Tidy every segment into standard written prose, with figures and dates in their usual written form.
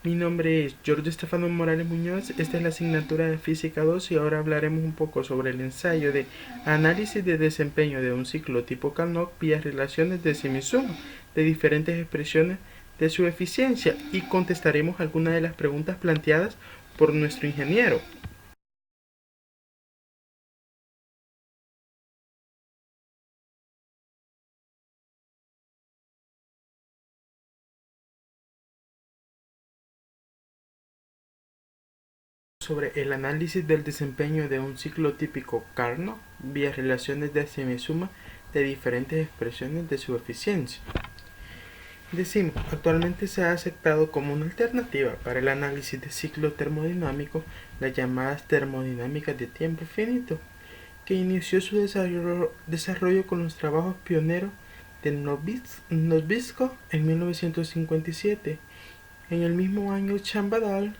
Mi nombre es Giorgio Estefano Morales Muñoz, esta es la asignatura de Física 2 y ahora hablaremos un poco sobre el ensayo de análisis de desempeño de un ciclo tipo Carnot vía relaciones de semisuma de diferentes expresiones de su eficiencia y contestaremos algunas de las preguntas planteadas por nuestro ingeniero. Sobre el análisis del desempeño de un ciclo típico Carnot vía relaciones de semisuma de diferentes expresiones de su eficiencia. Decimos, actualmente se ha aceptado como una alternativa para el análisis de ciclos termodinámicos las llamadas termodinámicas de tiempo finito, que inició su desarrollo con los trabajos pioneros de Nobisco en 1957. En el mismo año, Chambadal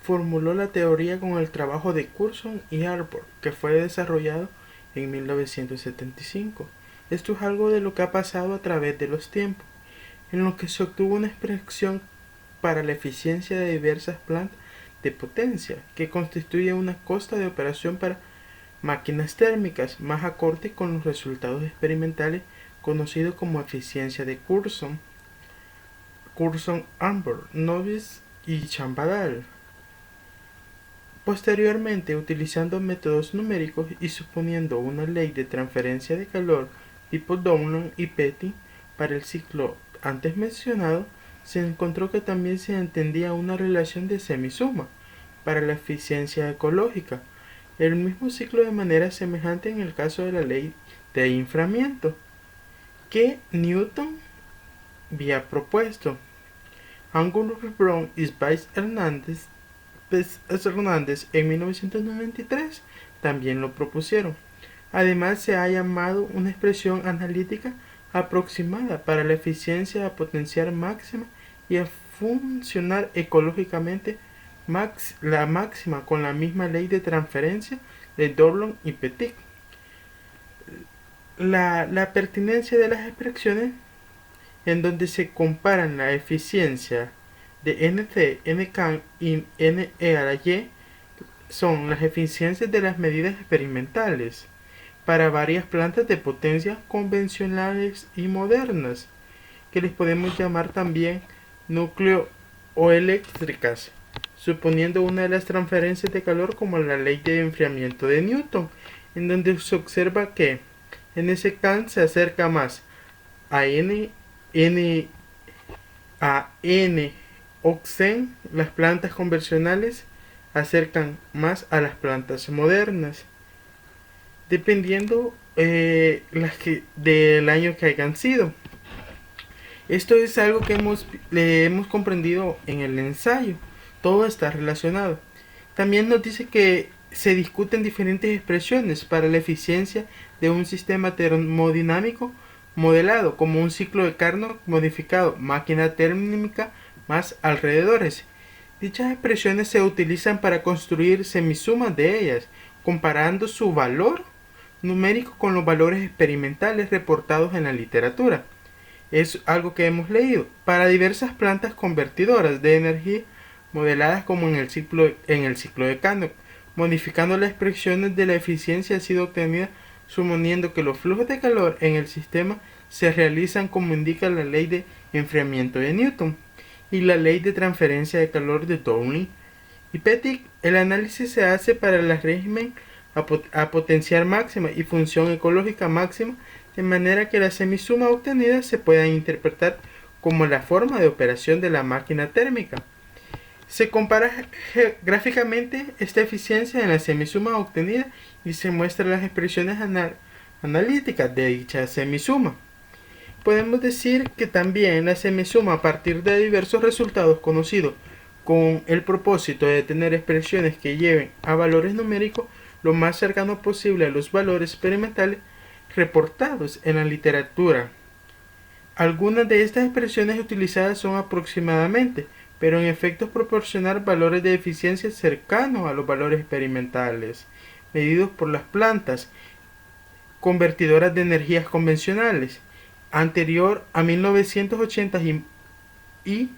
formuló la teoría con el trabajo de Curson y Arbor, que fue desarrollado en 1975. Esto es algo de lo que ha pasado a través de los tiempos, en lo que se obtuvo una expresión para la eficiencia de diversas plantas de potencia, que constituye una costa de operación para máquinas térmicas más acorde con los resultados experimentales conocidos como eficiencia de Arbor, Novice y Chambadal. Posteriormente, utilizando métodos numéricos y suponiendo una ley de transferencia de calor tipo Downland y Petty para el ciclo antes mencionado, se encontró que también se entendía una relación de semisuma para la eficiencia ecológica, el mismo ciclo de manera semejante en el caso de la ley de inframiento que Newton había propuesto. Angulo, Brown y Spice Hernández en 1993 también lo propusieron. Además, se ha llamado una expresión analítica aproximada para la eficiencia a potenciar máxima y a funcionar ecológicamente la máxima con la misma ley de transferencia de Doblon y Petit. La pertinencia de las expresiones en donde se comparan la eficiencia de NC, NK y NE a la Y son las eficiencias de las medidas experimentales para varias plantas de potencia convencionales y modernas, que les podemos llamar también nucleoeléctricas, suponiendo una de las transferencias de calor como la ley de enfriamiento de Newton, en donde se observa que NSK se acerca más a N a N oxen, las plantas convencionales acercan más a las plantas modernas, dependiendo del año que hayan sido. Esto es algo que hemos comprendido en el ensayo. Todo está relacionado. También nos dice que se discuten diferentes expresiones para la eficiencia de un sistema termodinámico modelado como un ciclo de Carnot modificado, máquina térmica más alrededores. Dichas expresiones se utilizan para construir semisumas de ellas, comparando su valor numérico con los valores experimentales reportados en la literatura. Es algo que hemos leído. Para diversas plantas convertidoras de energía modeladas como en el ciclo de Carnot, modificando las expresiones de la eficiencia ha sido obtenida suponiendo que los flujos de calor en el sistema se realizan como indica la ley de enfriamiento de Newton y la ley de transferencia de calor de Downey y Pettit. El análisis se hace para el régimen a potenciar máxima y función ecológica máxima, de manera que la semisuma obtenida se pueda interpretar como la forma de operación de la máquina térmica. Se compara gráficamente esta eficiencia en la semisuma obtenida y se muestran las expresiones analíticas de dicha semisuma. Podemos decir que también la semisuma a partir de diversos resultados conocidos con el propósito de tener expresiones que lleven a valores numéricos lo más cercano posible a los valores experimentales reportados en la literatura. Algunas de estas expresiones utilizadas son aproximadamente, pero en efecto proporcionar valores de eficiencia cercanos a los valores experimentales, medidos por las plantas convertidoras de energías convencionales, anterior a 1980 y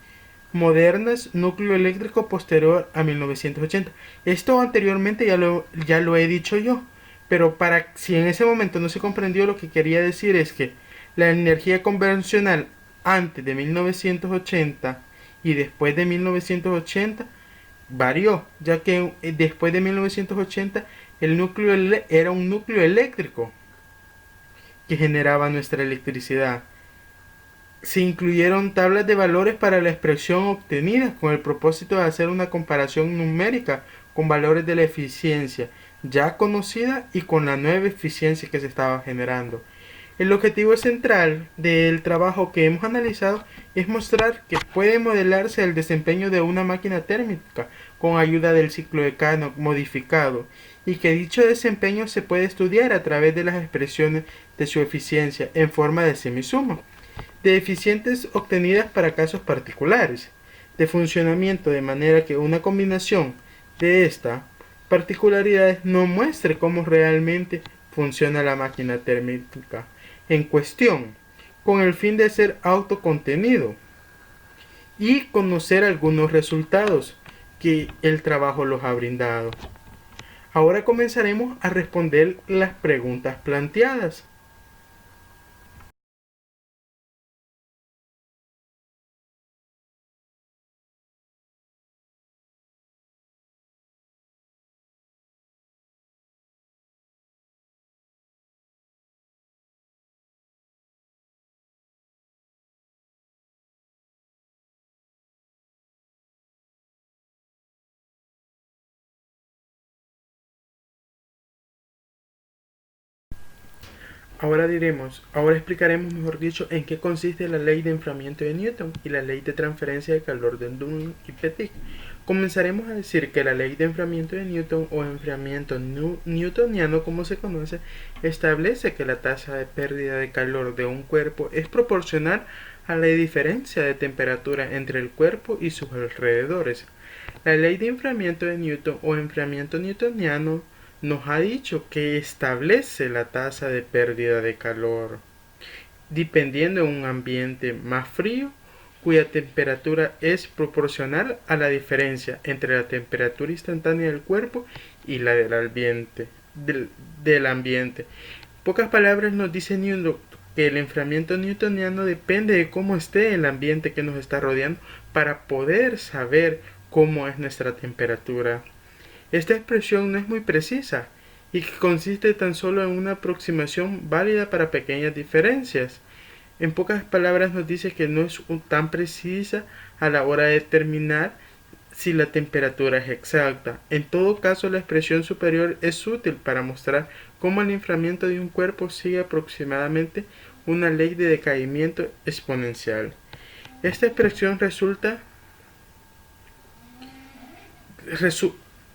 modernas, núcleo eléctrico posterior a 1980. Esto anteriormente ya lo he dicho yo, pero si en ese momento no se comprendió, lo que quería decir es que la energía convencional antes de 1980 y después de 1980 varió, ya que después de 1980 el núcleo era un núcleo eléctrico que generaba nuestra electricidad. Se incluyeron tablas de valores para la expresión obtenida con el propósito de hacer una comparación numérica con valores de la eficiencia ya conocida y con la nueva eficiencia que se estaba generando. El objetivo central del trabajo que hemos analizado es mostrar que puede modelarse el desempeño de una máquina térmica con ayuda del ciclo de Carnot modificado y que dicho desempeño se puede estudiar a través de las expresiones de su eficiencia en forma de semisuma de eficientes obtenidas para casos particulares de funcionamiento, de manera que una combinación de estas particularidades no muestre cómo realmente funciona la máquina térmica en cuestión, con el fin de ser autocontenido y conocer algunos resultados que el trabajo los ha brindado. Ahora comenzaremos a responder las preguntas planteadas. Ahora explicaremos, mejor dicho, en qué consiste la ley de enfriamiento de Newton y la ley de transferencia de calor de Dunning y Petit. Comenzaremos a decir que la ley de enfriamiento de Newton o enfriamiento newtoniano, como se conoce, establece que la tasa de pérdida de calor de un cuerpo es proporcional a la diferencia de temperatura entre el cuerpo y sus alrededores. La ley de enfriamiento de Newton o enfriamiento newtoniano nos ha dicho que establece la tasa de pérdida de calor dependiendo de un ambiente más frío cuya temperatura es proporcional a la diferencia entre la temperatura instantánea del cuerpo y la del ambiente. En pocas palabras nos dice Newton que el enfriamiento newtoniano depende de cómo esté el ambiente que nos está rodeando para poder saber cómo es nuestra temperatura. Esta expresión no es muy precisa y que consiste tan solo en una aproximación válida para pequeñas diferencias. En pocas palabras nos dice que no es tan precisa a la hora de determinar si la temperatura es exacta. En todo caso, la expresión superior es útil para mostrar cómo el enfriamiento de un cuerpo sigue aproximadamente una ley de decaimiento exponencial. Esta expresión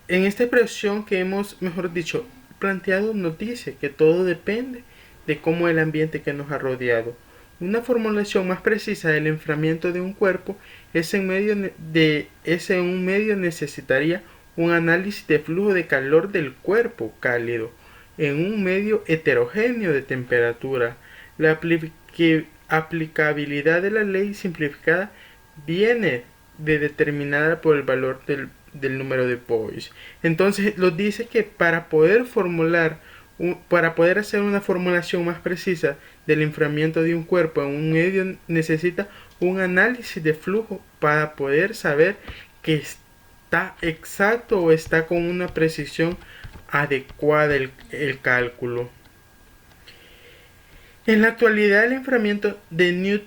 en esta expresión que hemos, mejor dicho, planteado, nos dice que todo depende de cómo el ambiente que nos ha rodeado. Una formulación más precisa del enfriamiento de un cuerpo es en un medio necesitaría un análisis de flujo de calor del cuerpo cálido en un medio heterogéneo de temperatura. La aplicabilidad de la ley simplificada viene determinada por el valor del número de Boyce. Entonces nos dice que para poder hacer una formulación más precisa del enfriamiento de un cuerpo en un medio necesita un análisis de flujo para poder saber que está exacto o está con una precisión adecuada el cálculo. En la actualidad el enfriamiento de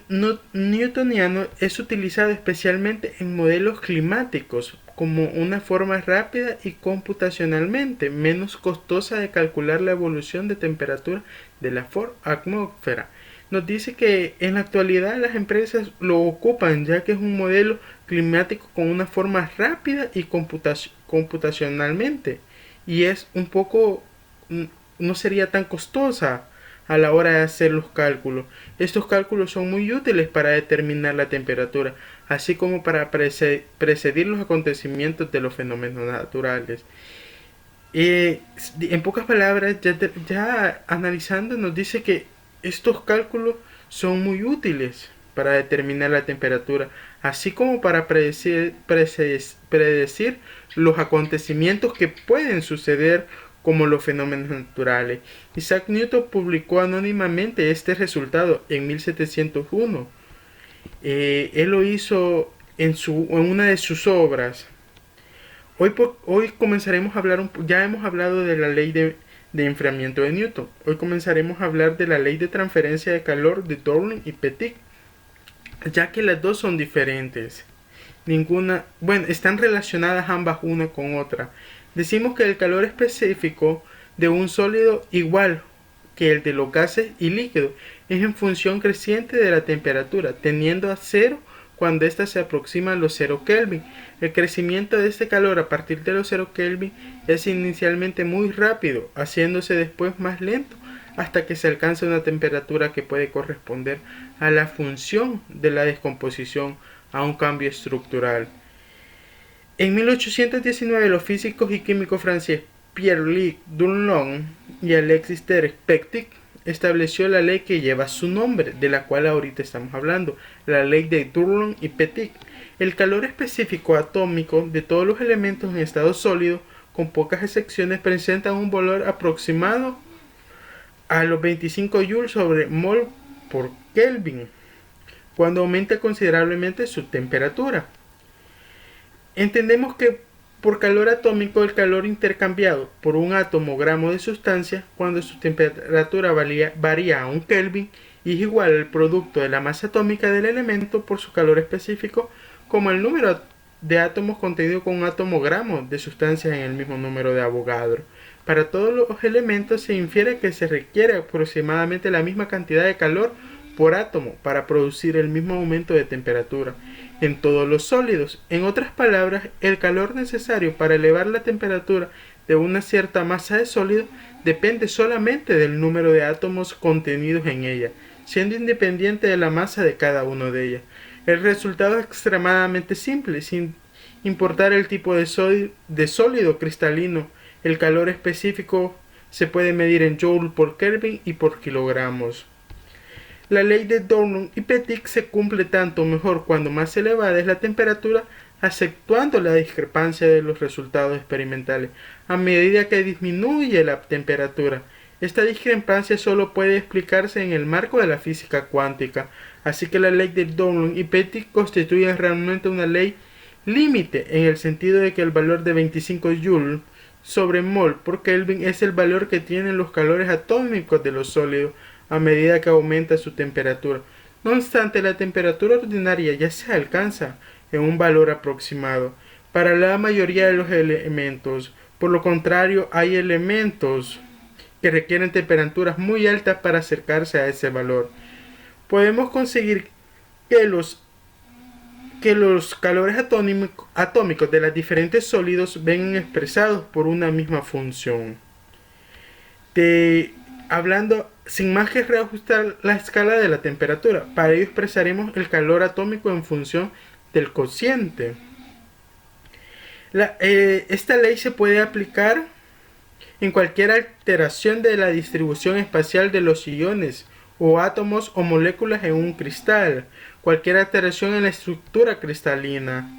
newtoniano es utilizado especialmente en modelos climáticos como una forma rápida y computacionalmente menos costosa de calcular la evolución de temperatura de la atmósfera. Nos dice que en la actualidad las empresas lo ocupan ya que es un modelo climático con una forma rápida y computacionalmente y es un poco no sería tan costosa a la hora de hacer los cálculos. Estos cálculos son muy útiles para determinar la temperatura, así como para precedir los acontecimientos de los fenómenos naturales. En pocas palabras, ya analizando, nos dice que estos cálculos son muy útiles para determinar la temperatura, así como para predecir los acontecimientos que pueden suceder como los fenómenos naturales. Isaac Newton publicó anónimamente este resultado en 1701. Él lo hizo en una de sus obras. Hoy comenzaremos a hablar, ya hemos hablado de la ley de enfriamiento de Newton. Hoy comenzaremos a hablar de la ley de transferencia de calor de Darling y Petit, ya que las dos son diferentes. Están relacionadas ambas una con otra. Decimos que el calor específico de un sólido igual que el de los gases y líquidos es en función creciente de la temperatura, tendiendo a cero cuando ésta se aproxima a los 0 Kelvin. El crecimiento de este calor a partir de los 0 Kelvin es inicialmente muy rápido, haciéndose después más lento hasta que se alcanza una temperatura que puede corresponder a la función de la descomposición a un cambio estructural. En 1819 los físicos y químicos franceses Pierre-Luc Dullon y Alexis Petit estableció la ley que lleva su nombre, de la cual ahorita estamos hablando, la ley de Dullon y Petit. El calor específico atómico de todos los elementos en estado sólido, con pocas excepciones, presenta un valor aproximado a los 25 joules sobre mol por Kelvin, cuando aumenta considerablemente su temperatura. Entendemos que por calor atómico el calor intercambiado por un átomo gramo de sustancia cuando su temperatura varía a 1 Kelvin y es igual al producto de la masa atómica del elemento por su calor específico como el número de átomos contenido con un átomo gramo de sustancia en el mismo número de Avogadro. Para todos los elementos se infiere que se requiere aproximadamente la misma cantidad de calor por átomo para producir el mismo aumento de temperatura en todos los sólidos. En otras palabras, el calor necesario para elevar la temperatura de una cierta masa de sólido depende solamente del número de átomos contenidos en ella, siendo independiente de la masa de cada uno de ellas. El resultado es extremadamente simple, sin importar el tipo de sólido cristalino. El calor específico se puede medir en joule por Kelvin y por kilogramos. La ley de Darling y Petit se cumple tanto mejor cuando más elevada es la temperatura, acentuando la discrepancia de los resultados experimentales a medida que disminuye la temperatura. Esta discrepancia solo puede explicarse en el marco de la física cuántica, así que la ley de Darling y Petit constituye realmente una ley límite en el sentido de que el valor de 25 joules sobre mol por Kelvin es el valor que tienen los calores atómicos de los sólidos a medida que aumenta su temperatura. No obstante, la temperatura ordinaria ya se alcanza en un valor aproximado para la mayoría de los elementos. Por lo contrario, hay elementos que requieren temperaturas muy altas para acercarse a ese valor. Podemos conseguir que los calores atómicos de los diferentes sólidos vengan expresados por una misma función. Hablando sin más que reajustar la escala de la temperatura, para ello expresaremos el calor atómico en función del cociente. Esta ley se puede aplicar en cualquier alteración de la distribución espacial de los iones o átomos o moléculas en un cristal, cualquier alteración en la estructura cristalina.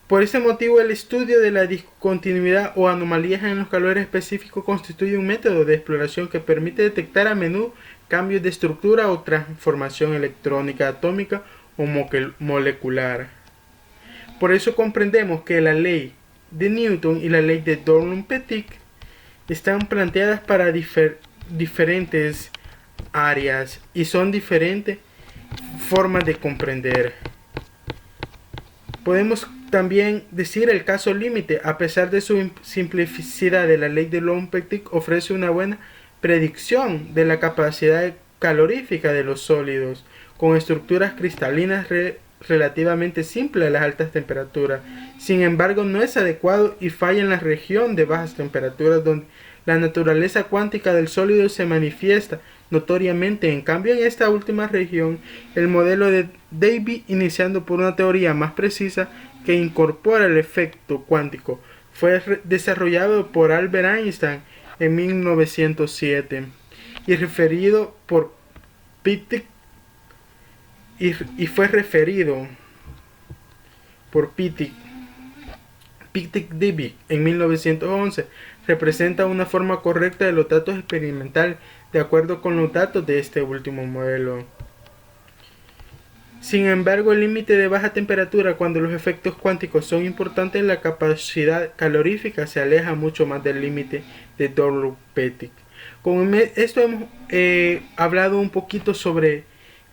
Por ese motivo, el estudio de la discontinuidad o anomalías en los calores específicos constituye un método de exploración que permite detectar a menudo cambios de estructura o transformación electrónica, atómica o molecular. Por eso comprendemos que la ley de Newton y la ley de Darling-Petit están planteadas para diferentes áreas y son diferentes formas de comprender. Podemos también decir el caso límite, a pesar de su simplicidad de la ley de Darling-Petit, ofrece una buena predicción de la capacidad calorífica de los sólidos, con estructuras cristalinas relativamente simples a las altas temperaturas. Sin embargo, no es adecuado y falla en la región de bajas temperaturas, donde la naturaleza cuántica del sólido se manifiesta notoriamente. En cambio, en esta última región, el modelo de Davy, iniciando por una teoría más precisa que incorpora el efecto cuántico, fue desarrollado por Albert Einstein en 1907 y referido por Petit y fue referido por Pitik-Dibic en 1911. Representa una forma correcta de los datos experimentales de acuerdo con los datos de este último modelo. Sin embargo, el límite de baja temperatura, cuando los efectos cuánticos son importantes, la capacidad calorífica se aleja mucho más del límite de Dorough-Pettit. Con esto hemos hablado un poquito sobre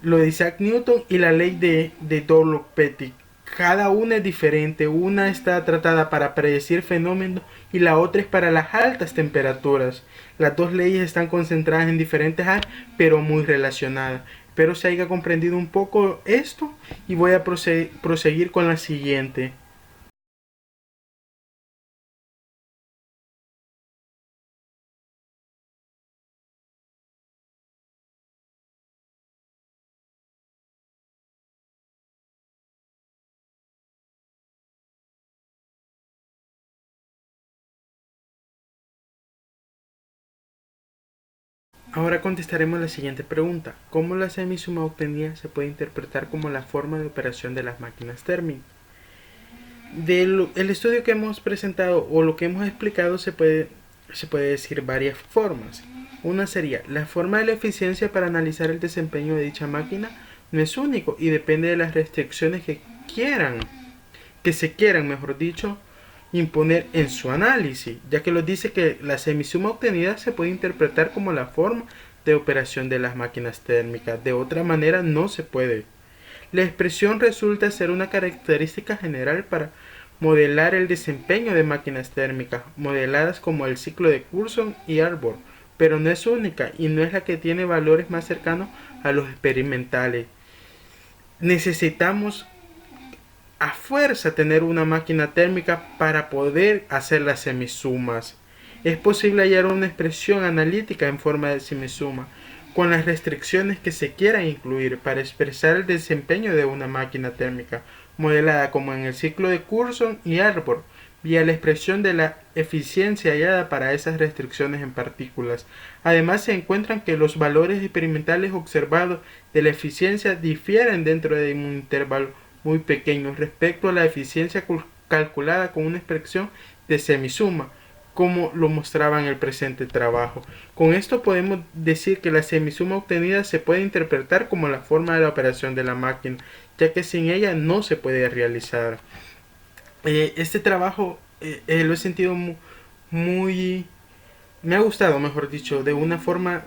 lo de Isaac Newton y la ley de Dorough-Pettit. Cada una es diferente, una está tratada para predecir fenómenos y la otra es para las altas temperaturas. Las dos leyes están concentradas en diferentes áreas, pero muy relacionadas. Espero se haya comprendido un poco esto y voy a proseguir con la siguiente. Ahora contestaremos la siguiente pregunta. ¿Cómo la semisuma obtenida se puede interpretar como la forma de operación de las máquinas térmicas? El estudio que hemos presentado o lo que hemos explicado se puede decir varias formas. Una sería, la forma de la eficiencia para analizar el desempeño de dicha máquina no es único y depende de las restricciones que se quieran, mejor dicho, imponer en su análisis, ya que nos dice que la semisuma obtenida se puede interpretar como la forma de operación de las máquinas térmicas. De otra manera no se puede. La expresión resulta ser una característica general para modelar el desempeño de máquinas térmicas, modeladas como el ciclo de Coulson y Arbor, pero no es única y no es la que tiene valores más cercanos a los experimentales. Necesitamos a fuerza tener una máquina térmica para poder hacer las semisumas. Es posible hallar una expresión analítica en forma de semisuma, con las restricciones que se quieran incluir para expresar el desempeño de una máquina térmica, modelada como en el ciclo de Coulson y Arbor, vía la expresión de la eficiencia hallada para esas restricciones en partículas. Además, se encuentran que los valores experimentales observados de la eficiencia difieren dentro de un intervalo muy pequeño respecto a la eficiencia calculada con una expresión de semisuma, como lo mostraba en el presente trabajo. Con esto podemos decir que la semisuma obtenida se puede interpretar como la forma de la operación de la máquina, ya que sin ella no se puede realizar. Este trabajo lo he sentido muy, me ha gustado, mejor dicho, de una forma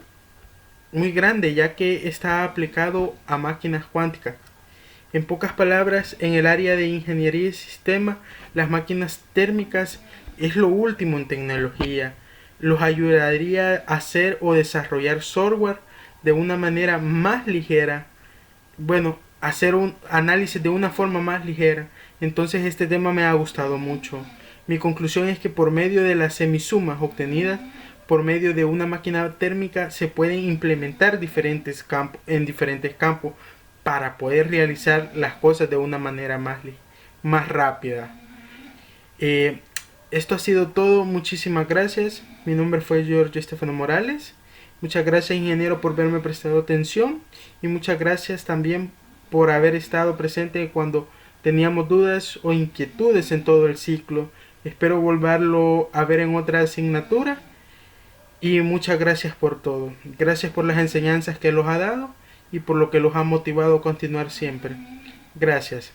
muy grande, ya que está aplicado a máquinas cuánticas. En pocas palabras, en el área de ingeniería y sistema, las máquinas térmicas es lo último en tecnología. Los ayudaría a hacer o desarrollar software de una manera más ligera. Bueno, hacer un análisis de una forma más ligera. Entonces este tema me ha gustado mucho. Mi conclusión es que por medio de las semisumas obtenidas por medio de una máquina térmica se pueden implementar en diferentes campos para poder realizar las cosas de una manera más rápida. Esto ha sido todo. Muchísimas gracias. Mi nombre fue George Estefano Morales. Muchas gracias, ingeniero, por haberme prestado atención y muchas gracias también por haber estado presente cuando teníamos dudas o inquietudes en todo el ciclo. Espero volverlo a ver en otra asignatura y muchas gracias por todo. Gracias por las enseñanzas que los ha dado y por lo que los ha motivado a continuar siempre. Gracias.